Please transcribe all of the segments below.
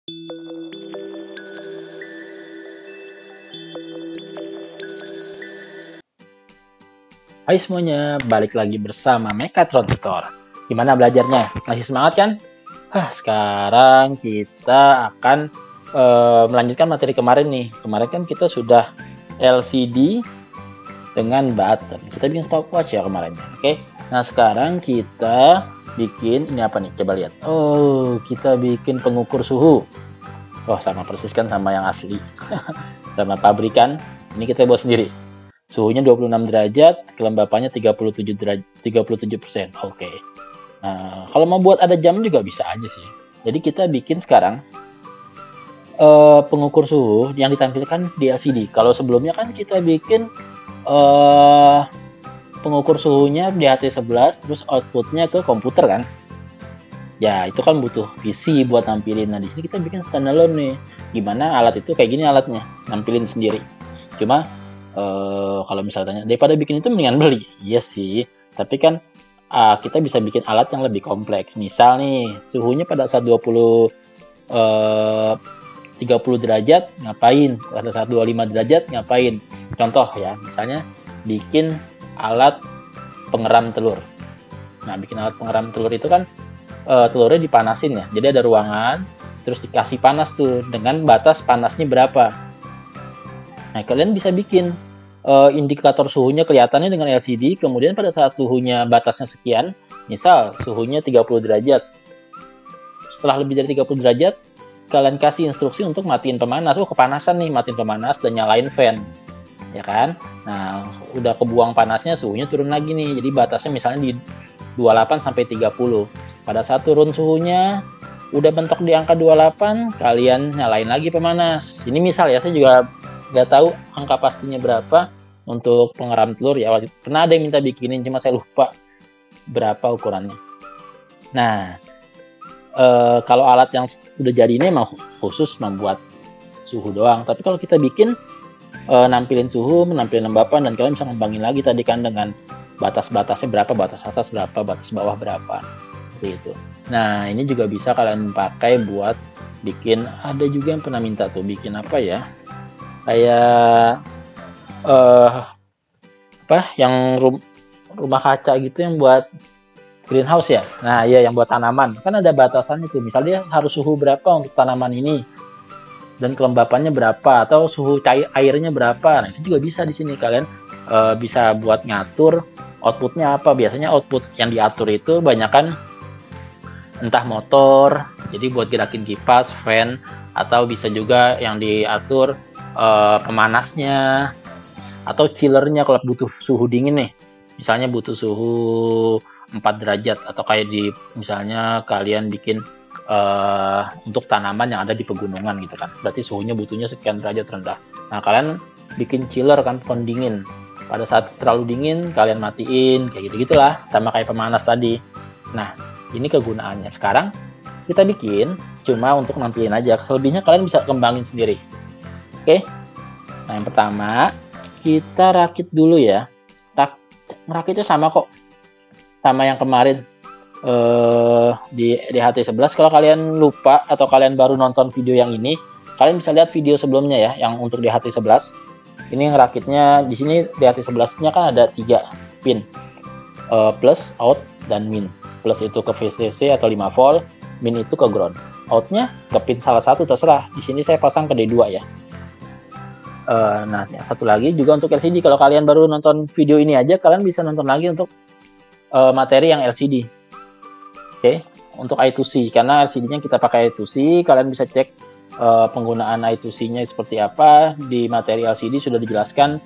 Hai semuanya, balik lagi bersama Megatron Store. Gimana belajarnya? Masih semangat kan? Sekarang kita akan melanjutkan materi kemarin nih. Kemarin kan kita sudah LCD dengan button. Kita bikin stopwatch ya kemarin. Oke. Nah sekarang kita bikin ini apa nih? Coba lihat. Oh, kita bikin pengukur suhu. Oh, sama persis kan sama yang asli. Sama pabrikan. Ini kita buat sendiri. Suhunya 26 derajat, kelembapannya 37%. Oke. Nah, kalau mau buat ada jam juga bisa aja sih. Jadi kita bikin sekarang pengukur suhu yang ditampilkan di LCD. Kalau sebelumnya kan kita bikin pengukur suhunya di HT11, terus outputnya ke komputer kan. Ya, itu kan butuh PC buat nampilin. Nah, di sini kita bikin standalone nih. Gimana alat itu kayak gini alatnya, nampilin sendiri. Cuma kalau misalnya tanya, daripada bikin itu mendingan beli. Iya sih, tapi kan kita bisa bikin alat yang lebih kompleks. Misal nih, suhunya pada saat 30 derajat ngapain? Pada saat 25 derajat ngapain? Contoh ya, misalnya bikin alat pengeram telur. Nah, bikin alat pengeram telur itu kan telurnya dipanasin ya. Jadi ada ruangan, terus dikasih panas tuh dengan batas panasnya berapa. Nah, kalian bisa bikin indikator suhunya kelihatannya dengan LCD, kemudian pada saat suhunya batasnya sekian, misal suhunya 30 derajat. Setelah lebih dari 30 derajat, kalian kasih instruksi untuk matiin pemanas. Oh, kepanasan nih, matiin pemanas dan nyalain fan. Ya kan? Nah, udah kebuang panasnya, suhunya turun lagi nih. Jadi batasnya misalnya di 28 sampai 30. Pada saat turun suhunya, udah bentok di angka 28, kalian nyalain lagi pemanas. Ini misal ya, saya juga nggak tahu angka pastinya berapa untuk pengeram telur ya. Pernah ada yang minta bikinin, cuma saya lupa berapa ukurannya. Nah, kalau alat yang udah jadi ini emang khusus membuat suhu doang. Tapi kalau kita bikin nampilin suhu, nampilin lembapan, dan kalian bisa ngembangin lagi tadi kan dengan batas-batasnya berapa, batas atas berapa, batas bawah berapa, seperti itu. Nah, ini juga bisa kalian pakai buat bikin. Ada juga yang pernah minta tuh bikin apa ya? Kayak yang rumah kaca gitu yang buat greenhouse ya. Nah, iya yang buat tanaman. Kan ada batasannya tuh. Misalnya harus suhu berapa untuk tanaman ini dan kelembapannya berapa atau suhu airnya berapa. Nah, itu juga bisa di sini kalian bisa buat ngatur outputnya apa. Biasanya output yang diatur itu banyakan entah motor, jadi buat gerakin kipas, fan, atau bisa juga yang diatur pemanasnya atau chillernya kalau butuh suhu dingin nih, misalnya butuh suhu 4 derajat atau kayak di misalnya kalian bikin untuk tanaman yang ada di pegunungan gitu kan, berarti suhunya butuhnya sekian derajat rendah. Nah, kalian bikin chiller kan, pendingin. Pada saat terlalu dingin kalian matiin, kayak gitu gitulah, sama kayak pemanas tadi. Nah, ini kegunaannya. Sekarang kita bikin cuma untuk nampilin aja, selebihnya kalian bisa kembangin sendiri. Oke, nah yang pertama kita rakit dulu ya. Rakitnya sama kok, sama yang kemarin di HT11. Kalau kalian lupa atau kalian baru nonton video yang ini, kalian bisa lihat video sebelumnya ya, yang untuk di HT11. Ini yang rakitnya di sini di HT11-nya kan ada 3 pin, plus, out, dan min. Plus itu ke VCC atau 5 volt, min itu ke ground. Outnya ke pin salah satu terserah. Di sini saya pasang ke D2 ya. Nah, satu lagi juga untuk LCD. Kalau kalian baru nonton video ini aja, kalian bisa nonton lagi untuk materi yang LCD. Oke, untuk I2C, karena LCD-nya kita pakai I2C, kalian bisa cek penggunaan I2C-nya seperti apa. Di materi LCD sudah dijelaskan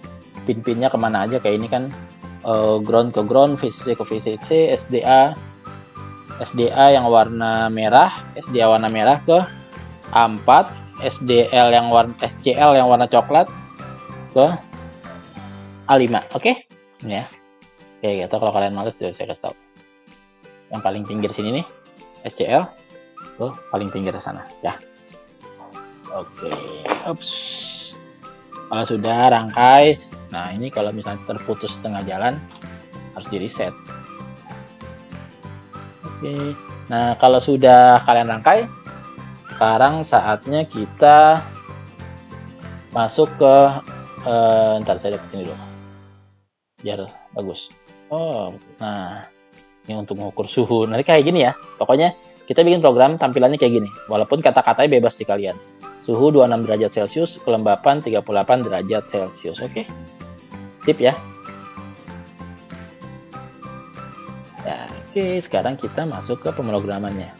pin-pinnya kemana aja. Kayak ini kan ground ke ground, VCC ke VCC, SDA yang warna merah, SDA warna merah ke A4, SCL yang warna coklat ke A5. Oke? Ya. Oke, gitu. Kalau kalian males saya kasih tahu. Yang paling pinggir sini nih, SCL. Tuh, paling pinggir sana, ya. Oke. Ups. Kalau sudah rangkai, nah ini kalau misalnya terputus tengah jalan harus di reset. Oke. Nah, kalau sudah kalian rangkai, sekarang saatnya kita masuk ke ntar saya deketin dulu biar bagus. Oh, nah ini untuk mengukur suhu. Nanti kayak gini ya. Pokoknya kita bikin program tampilannya kayak gini. Walaupun kata-katanya bebas di kalian. Suhu 26 derajat Celcius, kelembapan 38 derajat Celcius. Oke. Sip ya. Ya, oke, sekarang kita masuk ke pemrogramannya.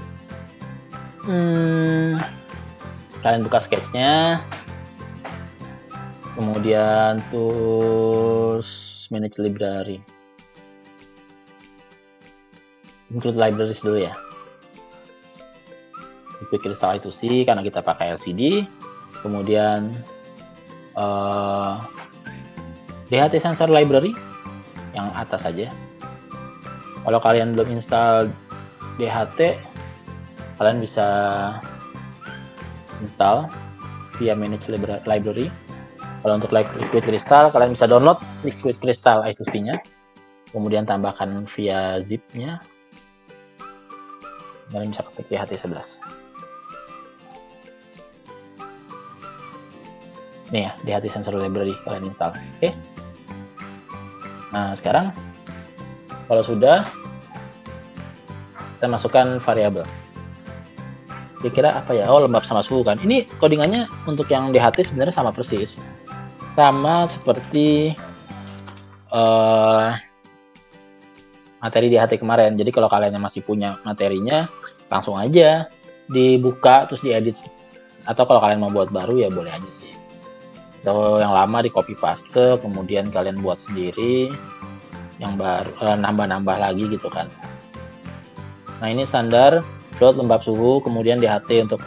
Kalian buka sketchnya. Kemudian tools manage library. Include libraries dulu ya. Liquid Crystal I2C karena kita pakai LCD. Kemudian DHT sensor library yang atas saja. Kalau kalian belum install DHT, kalian bisa install via manage library. Kalau untuk Liquid Crystal, kalian bisa download Liquid Crystal I2C-nya, kemudian tambahkan via zip-nya. Kalian bisa ketik DHT11. Nih ya, DHT sensor library kalian install. Oke. Nah, sekarang kalau sudah, kita masukkan variabel. Kira-kira apa ya? Oh, lembab sama suhu kan. Ini codingannya untuk yang DHT sebenarnya sama persis. Sama seperti materi DHT kemarin. Jadi kalau kalian yang masih punya materinya, langsung aja dibuka terus diedit. Atau kalau kalian mau buat baru ya boleh aja sih. Atau yang lama di copy paste, kemudian kalian buat sendiri, yang baru nambah-nambah lagi gitu kan. Nah ini standar dot lembab suhu, kemudian DHT untuk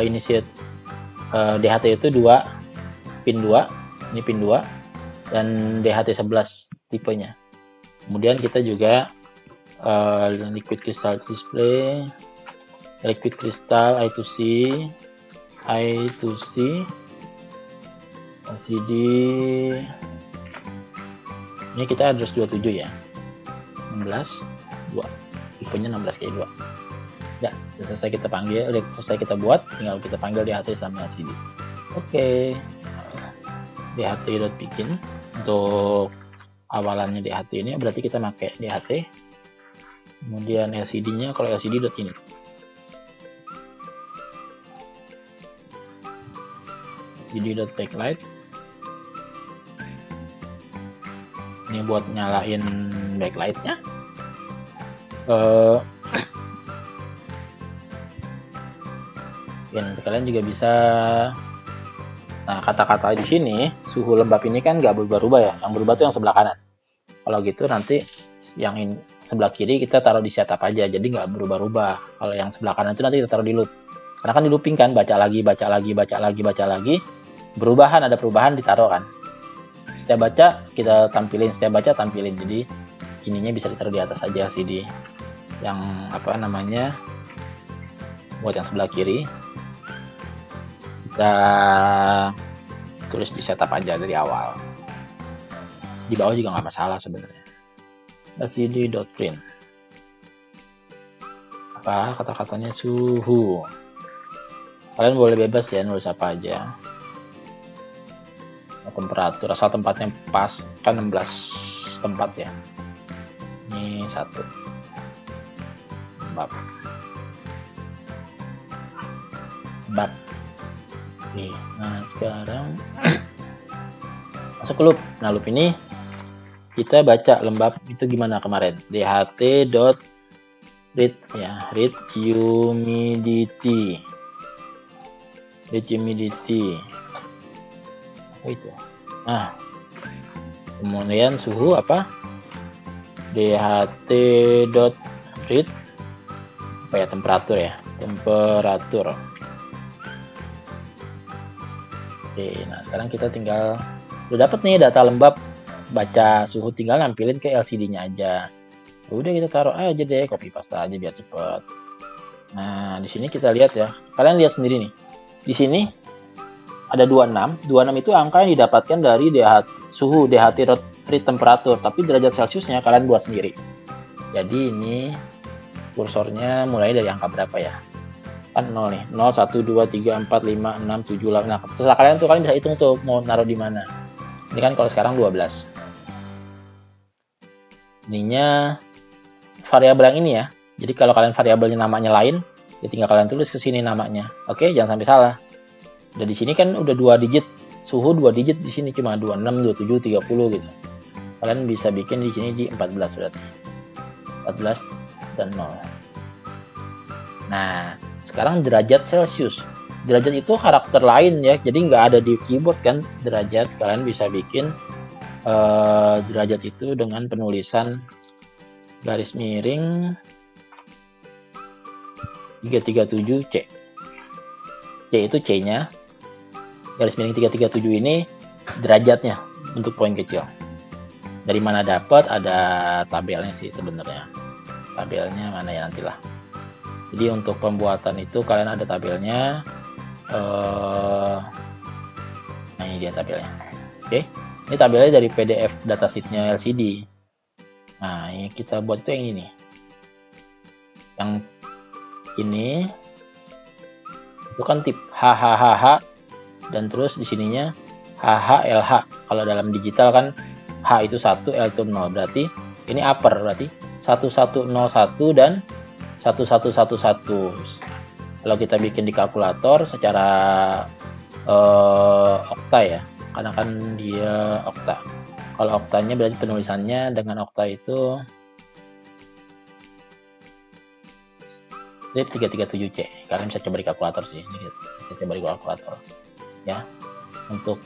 initiate DHT itu 2 pin 2, ini pin 2 dan DHT 11 tipenya. Kemudian kita juga liquid crystal display, liquid crystal I2C, LCD. Ini kita address 27 ya, 16 2, tipenya 16 kayak 2. Ya, selesai kita panggil, selesai kita buat, tinggal kita panggil DHT sama LCD. Oke. DHT.begin untuk awalannya DHT ini berarti kita pakai DHT. Kemudian LCD-nya kalau LCD.init. LCD.backlight. Ini buat nyalain backlight-nya. Kalian juga bisa. Nah, kata-kata di sini, suhu lembab ini kan nggak berubah-ubah ya. Yang berubah tuh yang sebelah kanan. Kalau gitu nanti yang sebelah kiri kita taruh di setup aja. Jadi nggak berubah-ubah. Kalau yang sebelah kanan itu nanti kita taruh di loop. Karena kan di looping kan, baca lagi. Ada perubahan ditaruh kan. Setiap baca kita tampilin, setiap baca tampilin. Jadi ininya bisa ditaruh di atas aja LCD. Yang apa namanya, buat yang sebelah kiri. Kita tulis di setup aja dari awal. Di bawah juga nggak masalah sebenarnya. LCD.print. Apa kata-katanya suhu. Kalian boleh bebas ya nulis apa aja. Temperatur asal tempatnya pas, kan 16 tempat ya. Ini 1. Bab. Oke, nah sekarang masuk ke loop. Nah loop ini kita baca lembab itu gimana kemarin, DHT.read ya, read humidity apa itu. Nah kemudian suhu apa, DHT.read apa ya, temperatur. Oke, nah sekarang kita tinggal udah dapat nih data lembab, baca suhu, tinggal nampilin ke LCD-nya aja. Udah kita taruh aja deh, copy paste aja biar cepet. Nah di sini kita lihat ya, kalian lihat sendiri nih. Di sini ada 26 itu angka yang didapatkan dari suhu DHT.read temperatur, tapi derajat Celciusnya kalian buat sendiri. Jadi ini kursornya mulai dari angka berapa ya? kan 0 nih, 0 1 2 3 4 5 6 7 8. Nah, terserah kalian tuh, kalian bisa hitung tuh mau naruh di mana. Ini kan kalau sekarang 12. Ininya variabel yang ini ya. Jadi kalau kalian variabelnya namanya lain, ya tinggal kalian tulis ke sini namanya. Oke, jangan sampai salah. Udah di sini kan udah 2 digit, suhu 2 digit di sini cuma 26, 27, 30 gitu. Kalian bisa bikin di sini di 14 berarti. 14 dan 0. Nah, sekarang derajat Celcius. Derajat itu karakter lain ya, jadi nggak ada di keyboard kan derajat. Kalian bisa bikin derajat itu dengan penulisan garis miring 337C. C itu C-nya. Garis miring 337 ini derajatnya untuk poin kecil. Dari mana dapat? Ada tabelnya sih sebenarnya. Tabelnya mana ya nantilah. Jadi untuk pembuatan itu kalian ada tabelnya. Nah ini dia tabelnya. Oke, ini tabelnya dari PDF datasheetnya LCD. Nah yang kita buat itu yang ini nih. Yang ini itu kan tip HHHH dan terus di sininya HHLH. Kalau dalam digital kan H itu 1, L itu 0. Berarti ini upper, berarti 1101 dan 1111. Kalau kita bikin di kalkulator secara okta ya, karena kan dia okta. Kalau oktanya berarti penulisannya dengan okta itu 337C. Kalian bisa coba di kalkulator sih. Ini bisa coba di kalkulator ya. Untuk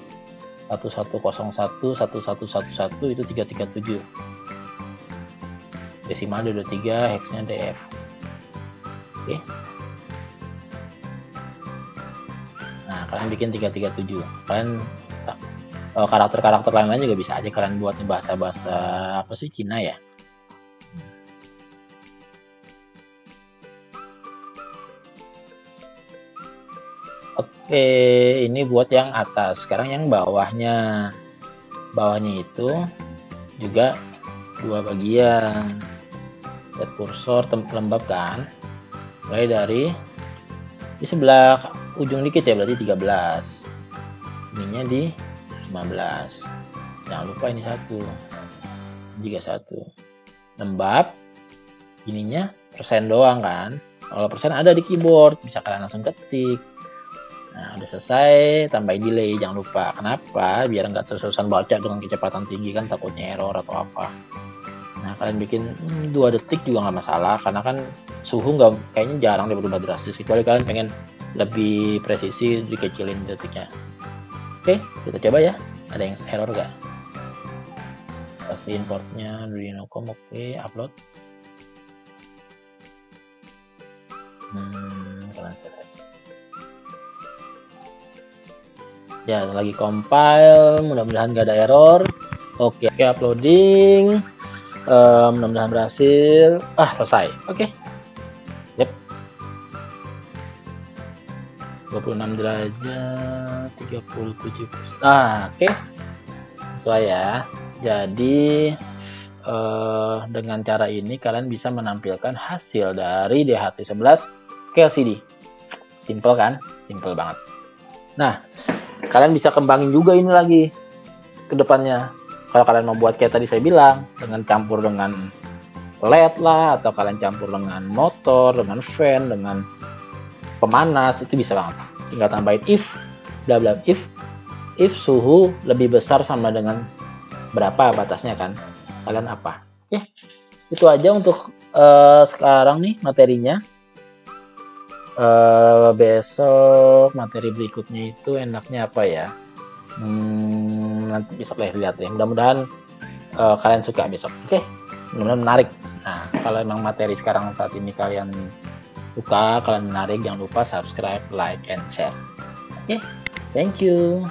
1101 1111 itu 337. Desimal 23, hexnya DF. Oke. Nah, kalian bikin 337. Kalian karakter-karakter lain-lain juga bisa aja kalian buat bahasa-bahasa apa sih, Cina ya. Oke, ini buat yang atas. Sekarang yang bawahnya. Bawahnya itu juga 2 bagian. Set kursor lembab kan. Mulai dari di sebelah ujung dikit ya, berarti 13. Ininya di 15. Jangan lupa ini 1. Juga 1. Lembab. Ininya persen doang kan. Kalau persen ada di keyboard, bisa kalian langsung ketik. Nah, udah selesai, tambahin delay, jangan lupa. Kenapa? Biar nggak terus-terusan baca dengan kecepatan tinggi kan, takutnya error atau apa. Nah, kalian bikin 2 detik juga nggak masalah, karena kan suhu nggak, kayaknya jarang dia berubah drastis. Kecuali kalian pengen lebih presisi, dikecilin detiknya. Oke, kita coba ya. Ada yang error nggak? Pasti importnya Arduino.com. Oke, upload. Kalian selesai. Ya, lagi compile, mudah-mudahan gak ada error. Oke, uploading. Mudah-mudahan berhasil. Selesai. Oke. Yep. 26 derajat, 37. Oke. Sesuai ya. Jadi dengan cara ini kalian bisa menampilkan hasil dari DHT11 ke LCD. Simple kan? Simple banget. Nah, kalian bisa kembangin juga ini lagi ke depannya. Kalau kalian mau buat kayak tadi saya bilang, dengan campur dengan LED lah, atau kalian campur dengan motor, dengan fan, dengan pemanas, itu bisa banget. Tinggal tambahin if, bla bla, if suhu lebih besar sama dengan berapa batasnya kan, kalian apa. Ya, itu aja untuk sekarang nih materinya. Besok materi berikutnya itu enaknya apa ya, nanti bisa kalian lihat ya. Mudah-mudahan kalian suka besok. Oke, mudah-mudahan menarik. Nah, kalau emang materi sekarang saat ini kalian suka, kalian menarik, jangan lupa subscribe, like, and share. Oke, thank you.